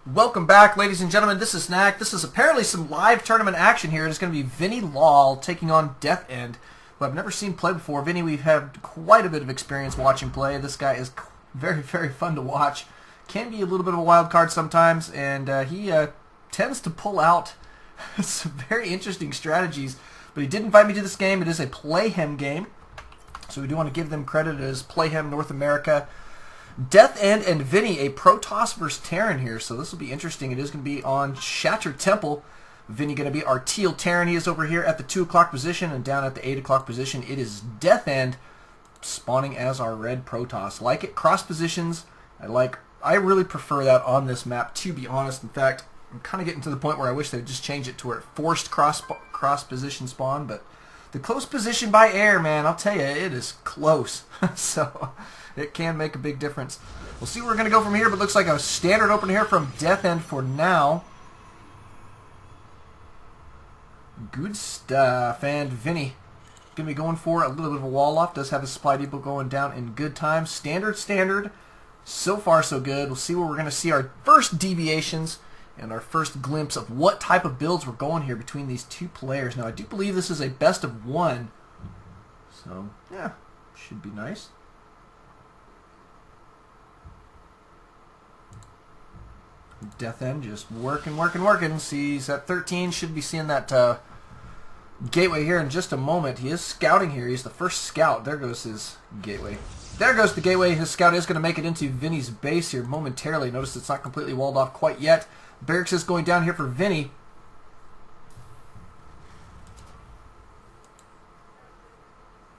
Welcome back, ladies and gentlemen. This is Snack. This is apparently some live tournament action here. It's going to be ViNNYLoL taking on DeathEnd, who I've never seen play before. Vinny, we've had quite a bit of experience watching play. This guy is very, very fun to watch. Can be a little bit of a wild card sometimes, and he tends to pull out some very interesting strategies. But he did invite me to this game. It is a Playhem game, so we do want to give them credit as Playhem North America. DeathEnd and Vinny, a Protoss versus Terran here, so this will be interesting. It is going to be on Shattered Temple. Vinny going to be our Teal Terran. He is over here at the 2 o'clock position, and down at the 8 o'clock position, it is DeathEnd spawning as our red Protoss. Like it, cross positions. I really prefer that on this map, to be honest. In fact, I'm kind of getting to the point where I wish they'd just change it to where it forced cross position spawn, but the close position by air, man, I'll tell you, it is close. So it can make a big difference. We'll see where we're going to go from here, but it looks like a standard open here from DeathEnd for now. Good stuff. And Vinny going to be going for a little bit of a wall off. Does have his supply depot going down in good time. Standard. So far, so good. We'll see where we're going to see our first deviations and our first glimpse of what type of builds we're going here between these two players. Now, I do believe this is a best of one. So, yeah, should be nice. DeathEnd just working. See, he's at 13. Should be seeing that gateway here in just a moment. He is scouting here. He's the first scout. There goes his gateway. There goes the gateway. His scout is going to make it into Vinny's base here momentarily. Notice it's not completely walled off quite yet. Barracks is going down here for Vinny.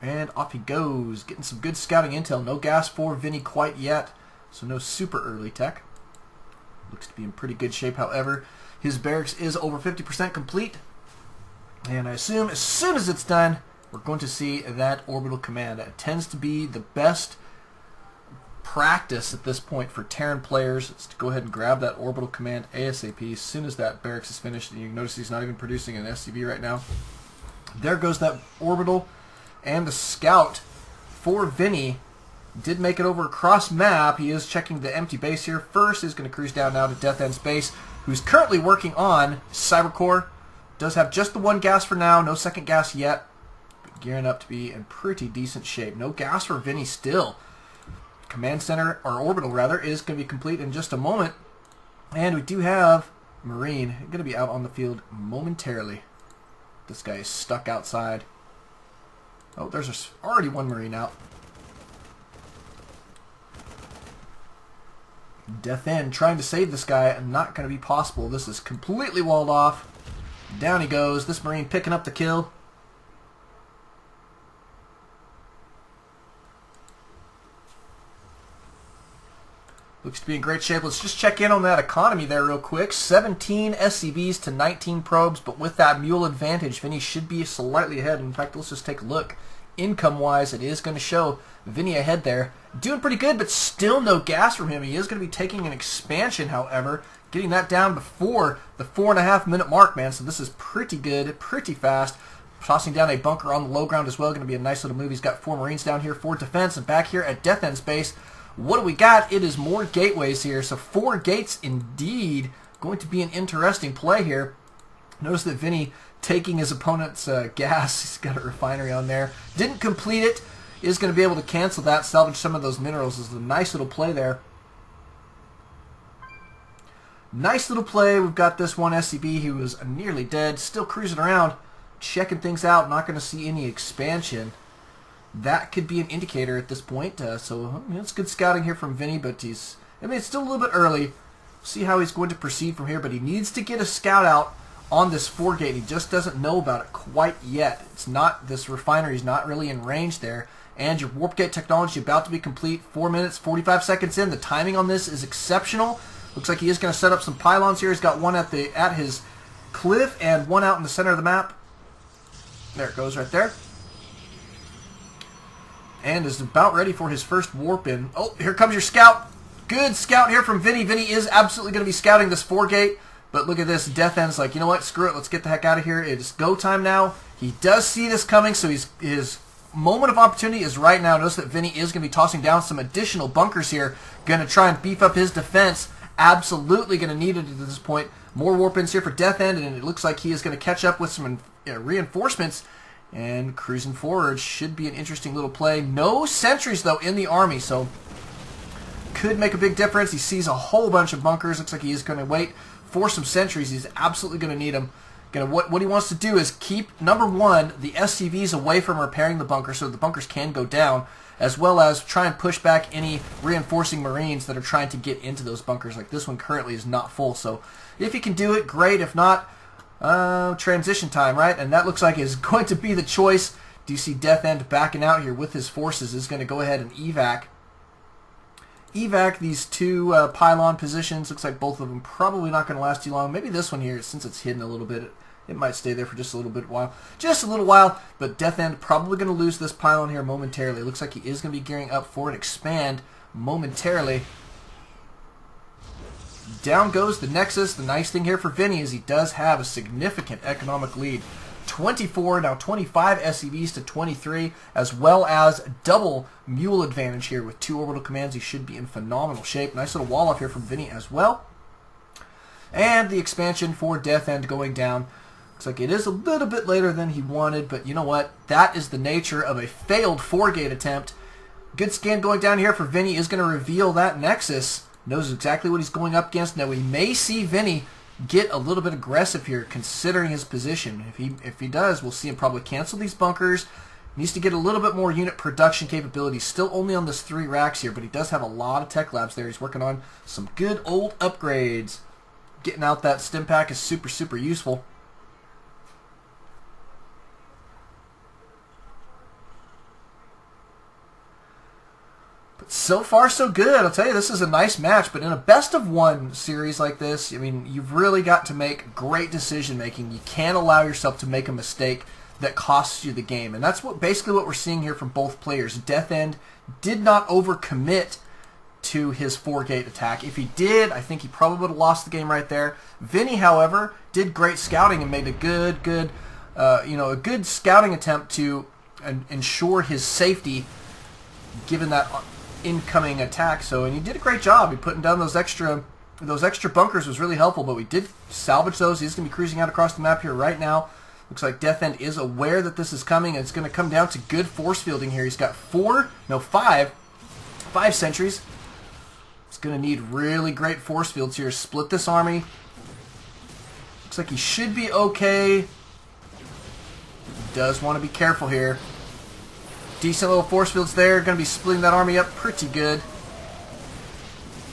And off he goes. Getting some good scouting intel. No gas for Vinny quite yet. So no super early tech. Looks to be in pretty good shape, however. His barracks is over 50% complete. And I assume as soon as it's done, we're going to see that orbital command. That tends to be the best practice at this point for Terran players. Is to go ahead and grab that orbital command ASAP as soon as that barracks is finished. And you can notice he's not even producing an SCV right now. There goes that orbital. And the scout for Vinny did make it over across map. He is checking the empty base here. First is going to cruise down now to DeathEnd's base, who's currently working on Cybercore. Does have just the one gas for now. No second gas yet. But gearing up to be in pretty decent shape. No gas for Vinny still. Command center, or orbital rather, is going to be complete in just a moment. And we do have Marine going to be out on the field momentarily. This guy is stuck outside. Oh, there's already one Marine out. DeathEnd trying to save this guy, not going to be possible. This is completely walled off. Down he goes. This Marine picking up the kill. Looks to be in great shape. Let's just check in on that economy there real quick. 17 SCVs to 19 probes, but with that mule advantage, Vinny should be slightly ahead. In fact, let's just take a look. Income-wise, it is going to show Vinny ahead there. Doing pretty good, but still no gas from him. He is going to be taking an expansion, however. Getting that down before the 4.5 minute mark, man. So this is pretty good, pretty fast. Tossing down a bunker on the low ground as well. Going to be a nice little move. He's got 4 Marines down here for defense. And back here at DeathEnd's base, what do we got? It is more gateways here. So 4 gates indeed. Going to be an interesting play here. Notice that Vinny taking his opponent's gas. He's got a refinery on there. Didn't complete it. Is going to be able to cancel that, salvage some of those minerals. This is a nice little play there. Nice little play. We've got this one SCB who was nearly dead. Still cruising around, checking things out. Not going to see any expansion. That could be an indicator at this point. So it's good scouting here from Vinny, but it's still a little bit early. See how he's going to proceed from here, but he needs to get a scout out on this 4 gate. He just doesn't know about it quite yet. It's not, this refinery is not really in range there. And your warp gate technology about to be complete. 4 minutes, 45 seconds in. The timing on this is exceptional. Looks like he is going to set up some pylons here. He's got one at his cliff and one out in the center of the map. There it goes right there. And is about ready for his first warp in. Oh, here comes your scout. Good scout here from Vinny. Vinny is absolutely going to be scouting this 4 gate. But look at this. DeathEnd's like, you know what? Screw it. Let's get the heck out of here. It is go time now. He does see this coming, so his moment of opportunity is right now. Notice that Vinny is going to be tossing down some additional bunkers here. Going to try and beef up his defense absolutely going to need it at this point. More warp-ins here for DeathEnd, and it looks like he is going to catch up with some reinforcements. And cruising forward should be an interesting little play. No sentries, though, in the army, so could make a big difference. He sees a whole bunch of bunkers. Looks like he is going to wait for some sentries. He's absolutely going to need them. What he wants to do is keep, number one, the SCVs away from repairing the bunker so the bunkers can go down, as well as try and push back any reinforcing Marines that are trying to get into those bunkers. Like this one currently is not full, so if he can do it, great. If not, transition time, right? And that looks like is going to be the choice. Do you see DeathEnd backing out here with his forces? Is going to go ahead and evac these two pylon positions. Looks like both of them probably not going to last too long. Maybe this one here, since it's hidden a little bit, it might stay there for just a little while. But DeathEnd probably going to lose this pylon here momentarily. Looks like he is going to be gearing up for an expand momentarily. Down goes the Nexus. The nice thing here for Vinny is he does have a significant economic lead. 24, now 25 SCVs to 23, as well as double mule advantage here with 2 orbital commands. He should be in phenomenal shape. Nice little wall off here from Vinny as well. And the expansion for DeathEnd going down. Looks like it is a little bit later than he wanted, but you know what? That is the nature of a failed 4-gate attempt. Good scan going down here for Vinny is going to reveal that Nexus. Knows exactly what he's going up against. Now we may see Vinny get a little bit aggressive here, considering his position. If he does, we'll see him probably cancel these bunkers. Needs to get a little bit more unit production capability. Still only on this 3 racks here, but he does have a lot of tech labs there. He's working on some good old upgrades. Getting out that stim pack is super, super useful. But so far, so good. I'll tell you, this is a nice match. But in a best-of-1 series like this, I mean, you've really got to make great decision-making. You can't allow yourself to make a mistake that costs you the game. And that's basically what we're seeing here from both players. DeathEnd did not overcommit to his 4-gate attack. If he did, I think he probably would have lost the game right there. Vinny, however, did great scouting and made a good scouting attempt to ensure his safety given that incoming attack. And he did a great job. He putting down those extra bunkers was really helpful, but we did salvage those. He's going to be cruising out across the map here right now. Looks like DeathEnd is aware that this is coming, and it's going to come down to good force fielding here. He's got 5 sentries. He's going to need really great force fields here. Split this army. Looks like he should be okay. He does want to be careful here. Decent little force fields there. Going to be splitting that army up pretty good.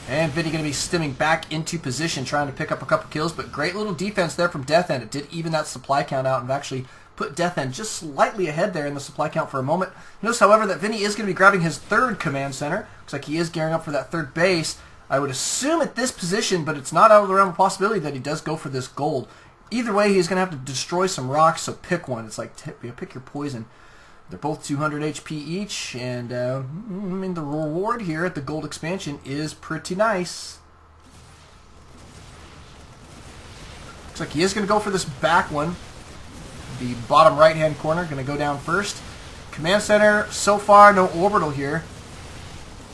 And Vinny going to be stimming back into position, trying to pick up a couple kills. But great little defense there from DeathEnd. It did even that supply count out and actually put DeathEnd just slightly ahead there in the supply count for a moment. Notice, however, that Vinny is going to be grabbing his 3rd command center. Looks like he is gearing up for that 3rd base. I would assume at this position, but it's not out of the realm of possibility that he does go for this gold. Either way, he's going to have to destroy some rocks, so pick one. It's like, pick your poison. They're both 200 HP each, and the reward here at the gold expansion is pretty nice. Looks like he is going to go for this back one. The bottom right-hand corner, going to go down first. Command center, so far, no orbital here.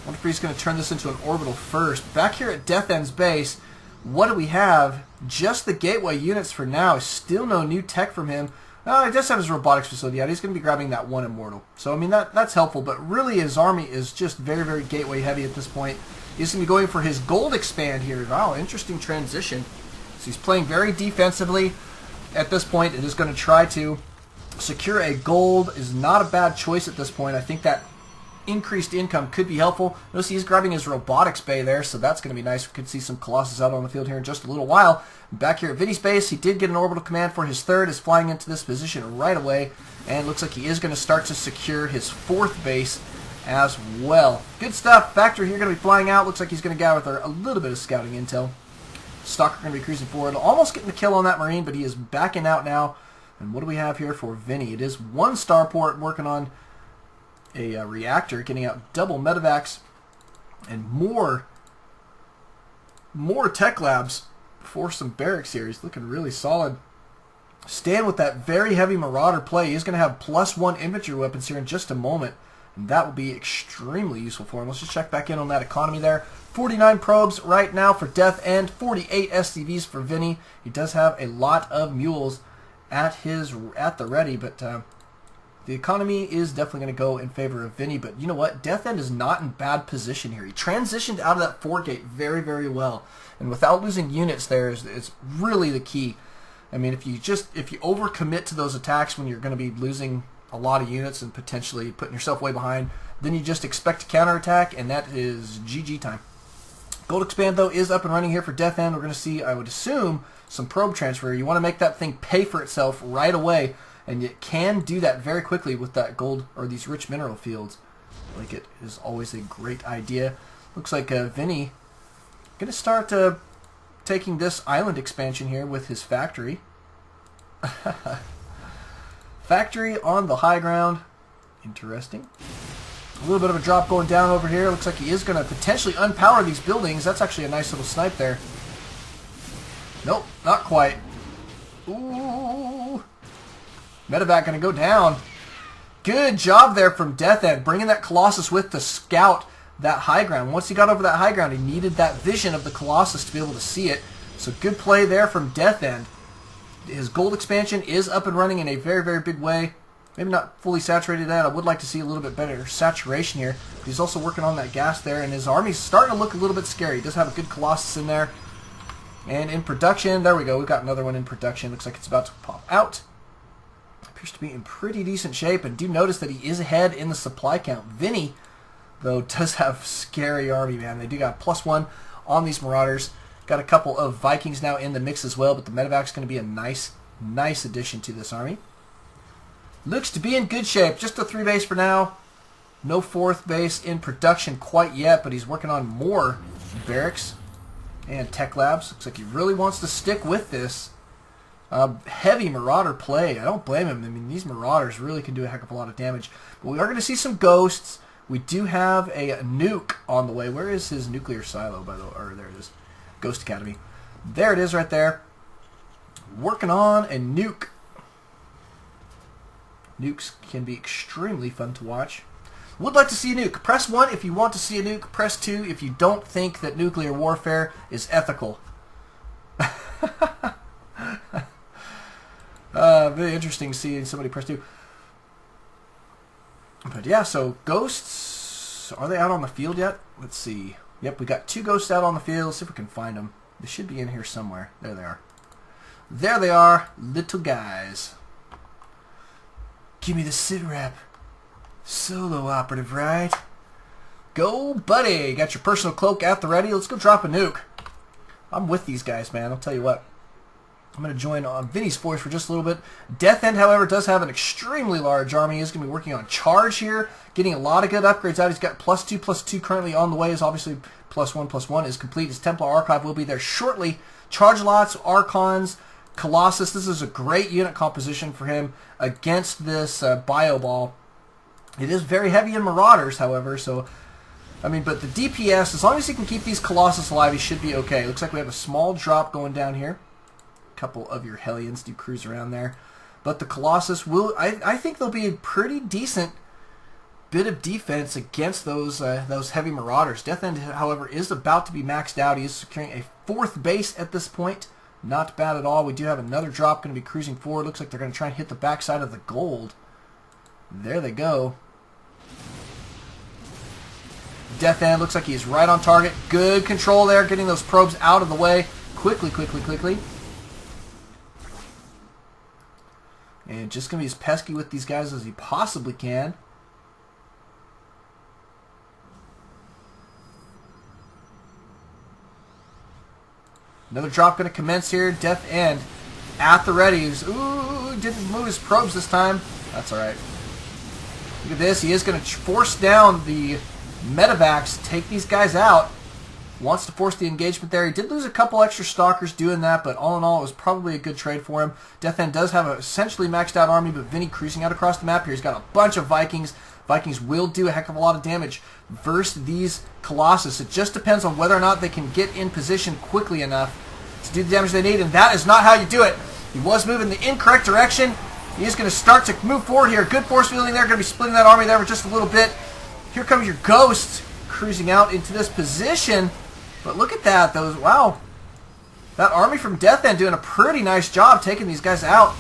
I wonder if he's going to turn this into an orbital first. Back here at DeathEnd's base, what do we have? Just the gateway units for now. Still no new tech from him. He does have his robotics facility out. He's going to be grabbing that 1 immortal. So, I mean, that's helpful. But really, his army is just very, very gateway heavy at this point. He's going to be going for his gold expand here. Wow, interesting transition. So he's playing very defensively at this point. It is going to try to secure a gold. Is not a bad choice at this point. I think that increased income could be helpful. Notice he's grabbing his robotics bay there, so that's going to be nice. We could see some Colossus out on the field here in just a little while. Back here at Vinny's base, he did get an orbital command for his 3rd, is flying into this position right away, and looks like he is going to start to secure his 4th base as well. Good stuff. Factor here going to be flying out. Looks like he's going to gather a little bit of scouting intel. Stalker going to be cruising forward, almost getting the kill on that Marine, but he is backing out now. And what do we have here for Vinny? It is 1 starport working on a reactor, getting out double medevacs and more tech labs for some barracks here. He's looking really solid. Stan with that very heavy Marauder play. He's going to have +1 infantry weapons here in just a moment. And that will be extremely useful for him. Let's just check back in on that economy there. 49 probes right now for DeathEnd, 48 SCVs for Vinny. He does have a lot of mules at the ready, but the economy is definitely going to go in favor of Vinny. But you know what? DeathEnd is not in bad position here. He transitioned out of that 4-gate very, very well. And without losing units there, it's really the key. I mean, if you overcommit to those attacks when you're going to be losing a lot of units and potentially putting yourself way behind, then you just expect to counterattack, and that is GG time. Gold Expand, though, is up and running here for DeathEnd. We're going to see, I would assume, some probe transfer. You want to make that thing pay for itself right away, and you can do that very quickly with that gold or these rich mineral fields. Like, it is always a great idea. Looks like Vinny going to start taking this island expansion here with his factory. Factory on the high ground. Interesting. A little bit of a drop going down over here. Looks like he is going to potentially unpower these buildings. That's actually a nice little snipe there. Nope, not quite. Ooh. Medevac going to go down. Good job there from DeathEnd, bringing that Colossus with to scout that high ground. Once he got over that high ground, he needed that vision of the Colossus to be able to see it. So good play there from DeathEnd. His gold expansion is up and running in a very, very big way. Maybe not fully saturated yet. I would like to see a little bit better saturation here. But he's also working on that gas there, and his army's starting to look a little bit scary. He does have a good Colossus in there. And in production, there we go. We've got another one in production. Looks like it's about to pop out. Appears to be in pretty decent shape, and do notice that he is ahead in the supply count. Vinny, though, does have scary army, man. They do got +1 on these Marauders. Got a couple of Vikings now in the mix as well, but the Medevac's going to be a nice addition to this army. Looks to be in good shape. Just a 3-base for now. No 4th base in production quite yet, but he's working on more barracks and tech labs. Looks like he really wants to stick with this heavy Marauder play. I don't blame him. I mean, these Marauders really can do a heck of a lot of damage. But we are going to see some ghosts. We do have a nuke on the way. Where is his nuclear silo, by the way? Or there it is. Ghost Academy. There it is right there. Working on a nuke. Nukes can be extremely fun to watch. Would like to see a nuke. Press 1 if you want to see a nuke. Press 2 if you don't think that nuclear warfare is ethical. Very interesting seeing somebody press 2. But yeah, so ghosts, are they out on the field yet? Let's see. Yep, we got 2 ghosts out on the field. Let's see if we can find them. They should be in here somewhere. There they are. There they are, little guys. Give me the sit rep. Solo operative, right? Go, buddy. Got your personal cloak at the ready. Let's go drop a nuke. I'm with these guys, man. I'll tell you what. I'm going to join on Vinny's force for just a little bit. DeathEnd, however, does have an extremely large army. He's going to be working on charge here, getting a lot of good upgrades out. He's got +2/+2 currently on the way. Is obviously +1/+1 is complete. His Templar Archive will be there shortly. Charge lots, Archons, Colossus. This is a great unit composition for him against this Bio Ball. It is very heavy in Marauders, however, so, I mean, but the DPS, as long as he can keep these Colossus alive, he should be okay. Looks like we have a small drop going down here. A couple of your Hellions do cruise around there. But the Colossus will, I think they'll be a pretty decent bit of defense against those heavy Marauders. DeathEnd, however, is about to be maxed out. He is securing a 4th base at this point. Not bad at all. We do have another drop going to be cruising forward. Looks like they're going to try and hit the backside of the gold. There they go. DeathEnd looks like he's right on target. Good control there, getting those probes out of the way. Quickly. And just going to be as pesky with these guys as he possibly can. Another drop going to commence here. DeathEnd at the ready. Ooh, didn't move his probes this time. That's alright. Look at this. He is going to force down the Medevacs, take these guys out. Wants to force the engagement there. He did lose a couple extra Stalkers doing that, but all in all, it was probably a good trade for him. DeathEnd does have a essentially maxed out army, but Vinny cruising out across the map here. He's got a bunch of Vikings. Vikings will do a heck of a lot of damage versus these Colossus. It just depends on whether or not they can get in position quickly enough to do the damage they need, and that is not how you do it. He was moving the incorrect direction, He is going to start to move forward here. Good force fielding there. Going to be splitting that army there for just a little bit. Here comes your Ghost cruising out into this position. But look at that. Wow. That army from DeathEnd doing a pretty nice job taking these guys out.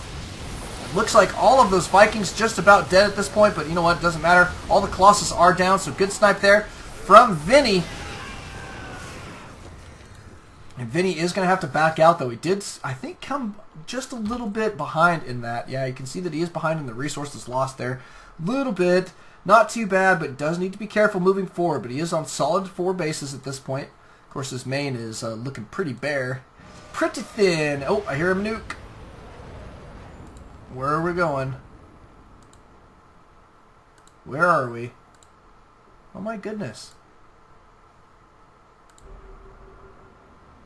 It looks like all of those Vikings just about dead at this point. But you know what? It doesn't matter. All the Colossus are down. So good snipe there from Vinny. And Vinny is going to have to back out, though. He did, I think, come just a little bit behind in that. Yeah, you can see that he is behind in the resources lost there. Little bit. Not too bad, but does need to be careful moving forward. But he is on solid 4 bases at this point. Of course, his main is looking pretty bare. Pretty thin. Oh, I hear him nuke. Where are we going? Where are we? Oh, my goodness.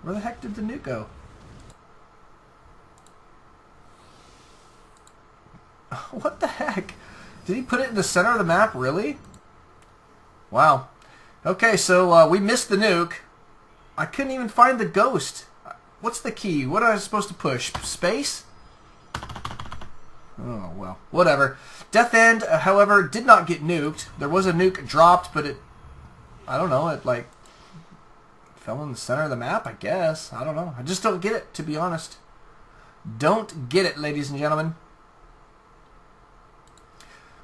Where the heck did the nuke go? What the heck? Did he put it in the center of the map? Really? Wow. Okay, so we missed the nuke. I couldn't even find the Ghost. What's the key? What am I supposed to push? Space? Oh, well. Whatever. DeathEnd, however, did not get nuked. There was a nuke dropped, but it... I don't know. It, like... fell in the center of the map, I guess. I don't know. I just don't get it, to be honest. Don't get it, ladies and gentlemen.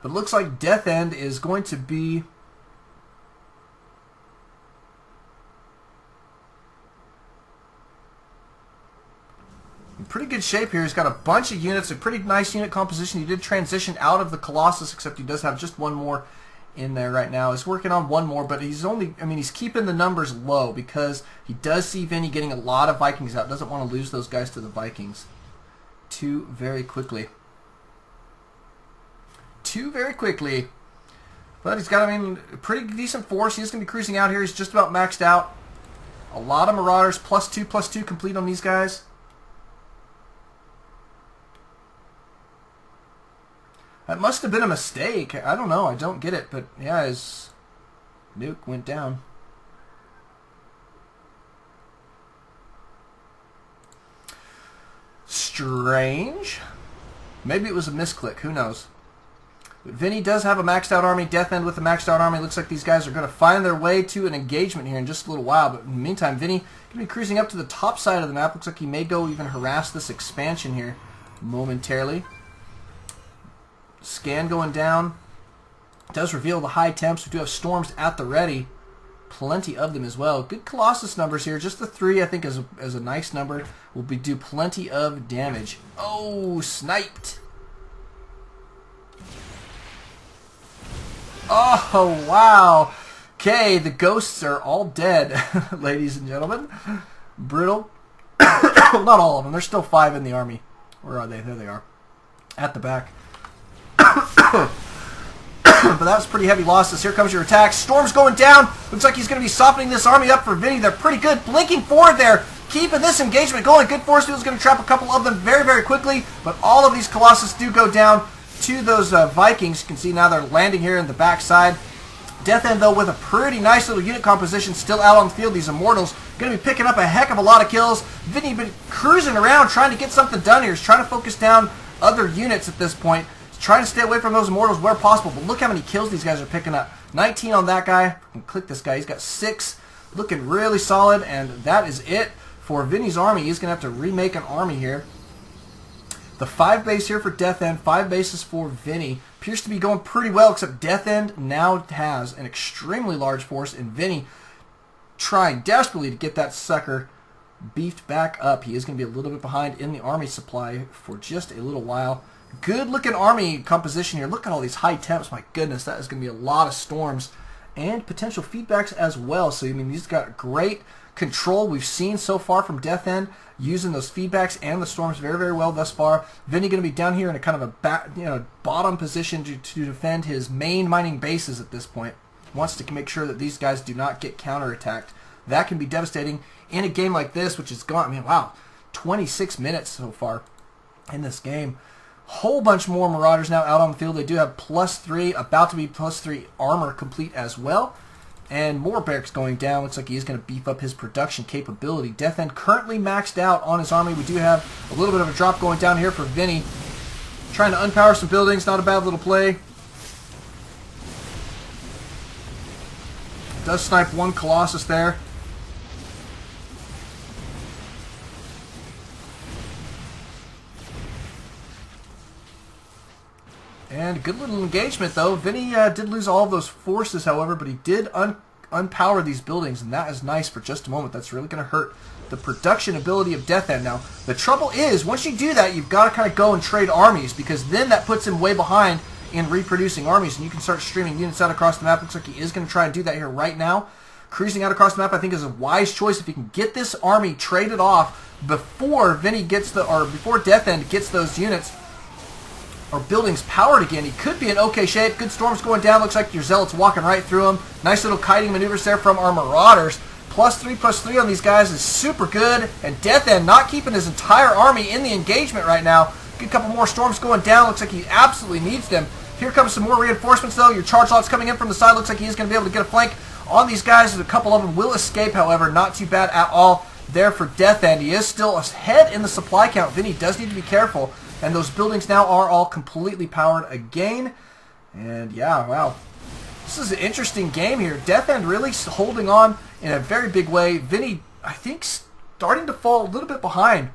But it looks like DeathEnd is going to be... in pretty good shape here. He's got a bunch of units, a pretty nice unit composition. He did transition out of the Colossus, except he does have just one more in there right now. He's working on one more, but he's only, I mean, he's keeping the numbers low because he does see Vinny getting a lot of Vikings out. Doesn't want to lose those guys to the Vikings too very quickly. But he's got, I mean, a pretty decent force. He's going to be cruising out here. He's just about maxed out. A lot of Marauders, +2/+2 complete on these guys. That must have been a mistake. I don't know. I don't get it. But yeah, his nuke went down. Strange. Maybe it was a misclick. Who knows? But Vinny does have a maxed out army. DeathEnd with a maxed out army. Looks like these guys are going to find their way to an engagement here in just a little while. But in the meantime, Vinny going to be cruising up to the top side of the map. Looks like he may go even harass this expansion here momentarily. Scan going down. Does reveal the high temps. We do have storms at the ready. Plenty of them as well. Good Colossus numbers here. Just the 3, I think, is a nice number. Will do plenty of damage. Oh, sniped. Oh, wow. Okay, the Ghosts are all dead, ladies and gentlemen. Brutal. Not all of them. There's still 5 in the army. Where are they? There they are. At the back. But that's pretty heavy losses. Here comes your attack. Storm's going down. Looks like he's going to be softening this army up for Vinny. They're pretty good. Blinking forward there. Keeping this engagement going. Good force field is going to trap a couple of them very, very quickly. But all of these Colossus do go down to those Vikings. You can see now they're landing here in the backside. DeathEnd, though, with a pretty nice little unit composition still out on the field. These Immortals going to be picking up a heck of a lot of kills. Vinny been cruising around trying to get something done here. He's trying to focus down other units at this point. Trying to stay away from those Immortals where possible, but look how many kills these guys are picking up. 19 on that guy. And click this guy. He's got 6. Looking really solid, and that is it for Vinny's army. He's going to have to remake an army here. The 5 base here for DeathEnd, 5 bases for Vinny. Appears to be going pretty well, except DeathEnd now has an extremely large force, and Vinny trying desperately to get that sucker beefed back up. He is going to be a little bit behind in the army supply for just a little while. Good looking army composition here. Look at all these high temps. My goodness, that is going to be a lot of storms and potential feedbacks as well. So, I mean, these got great control we've seen so far from DeathEnd, using those feedbacks and the storms very, very well thus far. Vinny going to be down here in a kind of a bottom position to defend his main mining bases at this point. Wants to make sure that these guys do not get counterattacked. That can be devastating in a game like this, which is gone. I mean, wow, 26 minutes so far in this game. Whole bunch more Marauders now out on the field. They do have +3, about to be +3 armor complete as well. And more barracks going down. Looks like he is going to beef up his production capability. DeathEnd currently maxed out on his army. We do have a little bit of a drop going down here for Vinny. Trying to unpower some buildings, not a bad little play. Does snipe one Colossus there. And good little engagement, though. Vinny did lose all of those forces, however, but he did unpower these buildings, and that is nice for just a moment. That's really going to hurt the production ability of DeathEnd. Now, the trouble is, once you do that, you've got to kind of go and trade armies, because then that puts him way behind in reproducing armies, and you can start streaming units out across the map. Looks like he is going to try and do that here right now. Cruising out across the map, I think, is a wise choice if he can get this army traded off before Vinny gets before DeathEnd gets those units or buildings powered again. He could be in okay shape. Good storms going down. Looks like your Zealots walking right through them. Nice little kiting maneuvers there from our Marauders. +3/+3 on these guys is super good. And DeathEnd not keeping his entire army in the engagement right now. Good couple more storms going down. Looks like he absolutely needs them. Here comes some more reinforcements, though. Your charge lots coming in from the side. Looks like he is going to be able to get a flank on these guys. A couple of them will escape, however. Not too bad at all there for DeathEnd. He is still ahead in the supply count. Vinny does need to be careful. And those buildings now are all completely powered again. And yeah, wow. This is an interesting game here. DeathEnd really holding on in a very big way. Vinny, I think, starting to fall a little bit behind.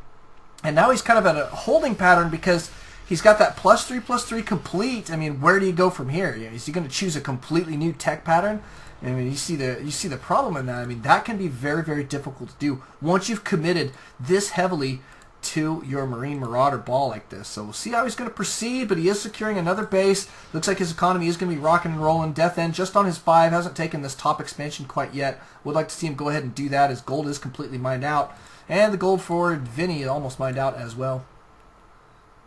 And now he's kind of at a holding pattern because he's got that +3/+3 complete. I mean, where do you go from here? Is he going to choose a completely new tech pattern? I mean, you see the problem in that. I mean, that can be very, very difficult to do once you've committed this heavily to your Marine Marauder ball like this. So we'll see how he's going to proceed, but he is securing another base. Looks like his economy is going to be rocking and rolling. DeathEnd just on his 5, hasn't taken this top expansion quite yet. Would like to see him go ahead and do that. His gold is completely mined out. And the gold for Vinny is almost mined out as well.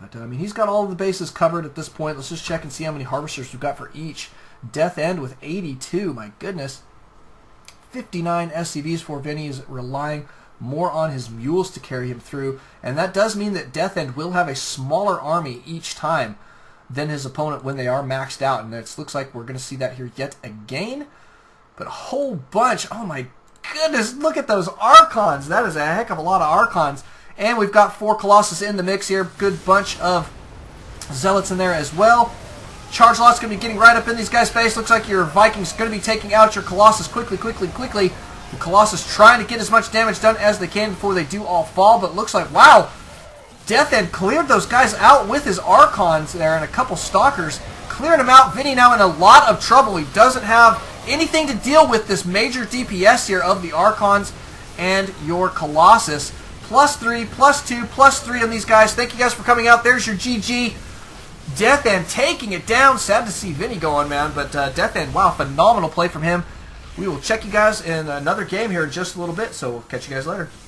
But, I mean, he's got all of the bases covered at this point. Let's just check and see how many Harvesters we've got for each. DeathEnd with 82, my goodness. 59 SCVs for Vinny. Is relying more on his mules to carry him through, and that does mean that DeathEnd will have a smaller army each time than his opponent when they are maxed out, and it looks like we're going to see that here yet again. But a whole bunch, oh my goodness, look at those Archons. That is a heck of a lot of Archons. And we've got 4 Colossus in the mix here. Good bunch of Zealots in there as well. Charge lot's going to be getting right up in these guys' face. Looks like your Vikings going to be taking out your Colossus quickly. The Colossus trying to get as much damage done as they can before they do all fall, but looks like, wow, DeathEnd cleared those guys out with his Archons there and a couple Stalkers. Clearing them out. Vinny now in a lot of trouble. He doesn't have anything to deal with this major DPS here of the Archons and your Colossus. +3, +2, +3 on these guys. Thank you guys for coming out. There's your GG. DeathEnd taking it down. Sad to see Vinny going, man, but DeathEnd, wow, phenomenal play from him. We will check you guys in another game here in just a little bit, so we'll catch you guys later.